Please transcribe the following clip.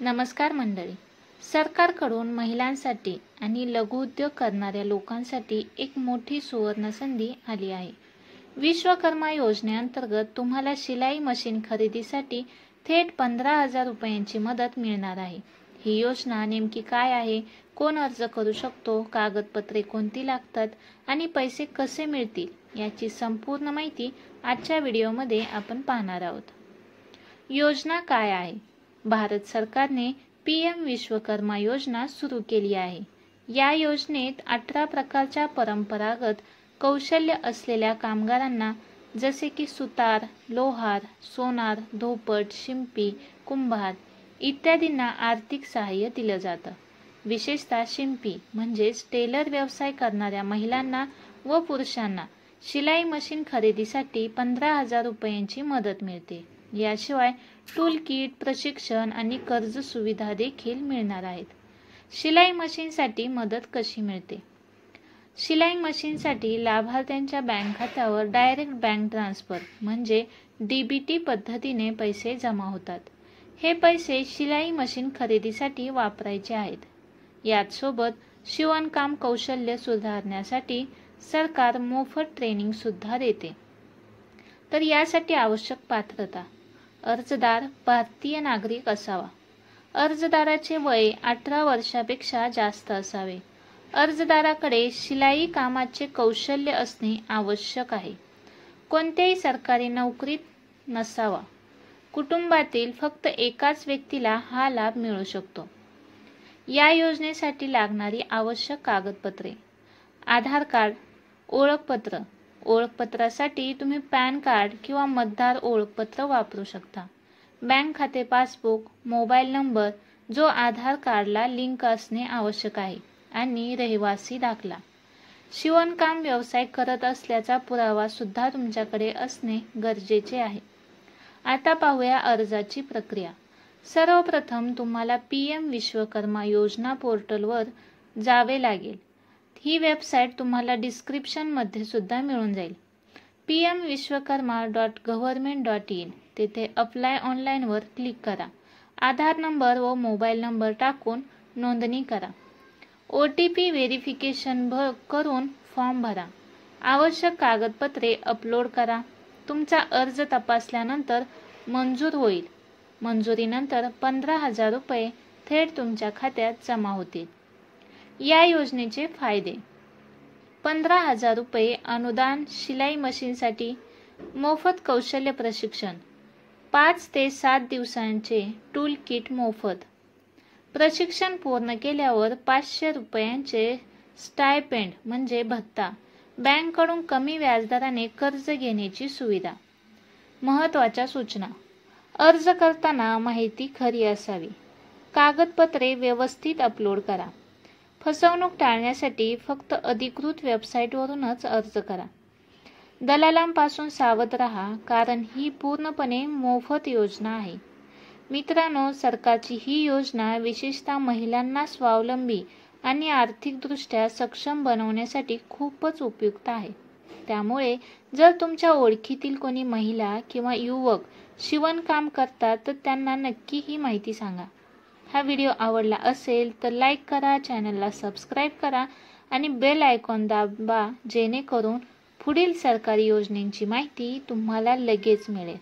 नमस्कार मंडळी. सरकारकडून महिलांसाठी आणि लघुउद्योग करणाऱ्या लोकांसाठी एक मोठी सुवर्ण संधी आली आहे. विश्वकर्मा योजनेअंतर्गत तुम्हाला शिलाई मशीन खरेदीसाठी थेट 15,000 रुपयांची मदत मिळणार आहे. ही योजना नेमकी काय आहे, कोण अर्ज करू शकतो, कागदपत्रे कोणती लागतात आणि पैसे कसे मिळतील याची संपूर्ण माहिती आजच्या व्हिडिओमध्ये आपण पाहणार आहोत. योजना काय आहे? भारत सरकारने PM विश्वकर्मा योजना सुरू केली आहे. या योजनेत 18 प्रकारच्या परंपरागत कौशल्य असलेल्या कामगारांना जसे की सुतार, लोहार, सोनार, धोपट, शिंपी, कुंभार इत्यादींना आर्थिक सहाय्य दिलं जातं. विशेषतः शिंपी म्हणजेच टेलर व्यवसाय करणाऱ्या महिलांना व पुरुषांना शिलाई मशीन खरेदीसाठी 15,000 रुपयांची मदत मिळते. याशिवाय टूल किट, प्रशिक्षण आणि कर्ज सुविधा देखील मिळणार आहेत. शिलाई मशीनसाठी मदत कशी मिळते? शिलाई मशीनसाठी लाभार्थ्यांच्या बँक खात्यावर डायरेक्ट बँक ट्रान्सफर म्हणजे DBT पद्धतीने पैसे जमा होतात. हे पैसे शिलाई मशीन खरेदीसाठी वापरायचे आहेत. याच सोबत शिवणकाम कौशल्य सुधारण्यासाठी सरकार मोफत ट्रेनिंग सुद्धा देते. तर यासाठी आवश्यक पात्रता: अर्जदार भारतीय नागरिक असावा. अर्जदाराचे वय 18 वर्षापेक्षा जास्त असावे. अर्जदाराकडे शिलाई कामाचे कौशल्य असणे आवश्यक आहे. कोणत्याही सरकारी नोकरीत नसावा. कुटुंबातील फक्त एकाच व्यक्तीला हा लाभ मिळू शकतो. या योजनेसाठी लागणारी आवश्यक कागदपत्रे: आधार कार्ड, ओळखपत्र. ओळखपत्रासाठी तुम्ही पॅन कार्ड किंवा मतदार ओळखपत्र वापरू शकता. बँक खाते पासबुक, मोबाईल नंबर जो आधार कार्डला लिंक असणे आवश्यक आहे आणि रहिवासी दाखला. शिवणकाम व्यवसाय करत असल्याचा पुरावा सुद्धा तुमच्याकडे असणे गरजेचे आहे. आता पाहूया अर्जाची प्रक्रिया. सर्वप्रथम तुम्हाला PM विश्वकर्मा योजना पोर्टलवर जावे लागेल. ही वेबसाईट तुम्हाला डिस्क्रिप्शनमध्ये सुद्धा मिळून जाईल. pmvishwakarma.government.in तेथे अप्लाय ऑनलाईनवर क्लिक करा. आधार नंबर व मोबाईल नंबर टाकून नोंदणी करा. OTP व्हेरिफिकेशन करून फॉर्म भरा. आवश्यक कागदपत्रे अपलोड करा. तुमचा अर्ज तपासल्यानंतर मंजूर होईल. मंजुरीनंतर 15,000 रुपये थेट तुमच्या खात्यात जमा होतील. या योजनेचे फायदे: 15,000 रुपये अनुदान शिलाई मशीनसाठी, मोफत कौशल्य प्रशिक्षण, 5 ते 7 दिवसांचे टूल किट मोफत, प्रशिक्षण पूर्ण केल्यावर 500 रुपयांचे स्टायपेंड म्हणजे भत्ता, बँकेकडून कमी व्याजदराने कर्ज घेण्याची सुविधा. महत्त्वाच्या सूचना: अर्ज करताना माहिती खरी असावी. कागदपत्रे व्यवस्थित अपलोड करा. फसवणूक टाळण्यासाठी फक्त अधिकृत वेबसाईटवरूनच अर्ज करा. दलालांपासून सावध राहा, कारण ही पूर्णपणे मोफत योजना आहे. मित्रांनो, सरकारची ही योजना विशेषतः महिलांना स्वावलंबी आणि आर्थिकदृष्ट्या सक्षम बनवण्यासाठी खूपच उपयुक्त आहे. त्यामुळे जर तुमच्या ओळखीतील कोणी महिला किंवा युवक शिवणकाम करतात तर त्यांना नक्की ही माहिती सांगा. हा व्हिडिओ आवडला असेल तर लाईक करा, चॅनलला सबस्क्राईब करा आणि बेल आयकॉन दाबा, जेणेकरून पुढील सरकारी योजनेची माहिती तुम्हाला लगेच मिळेल.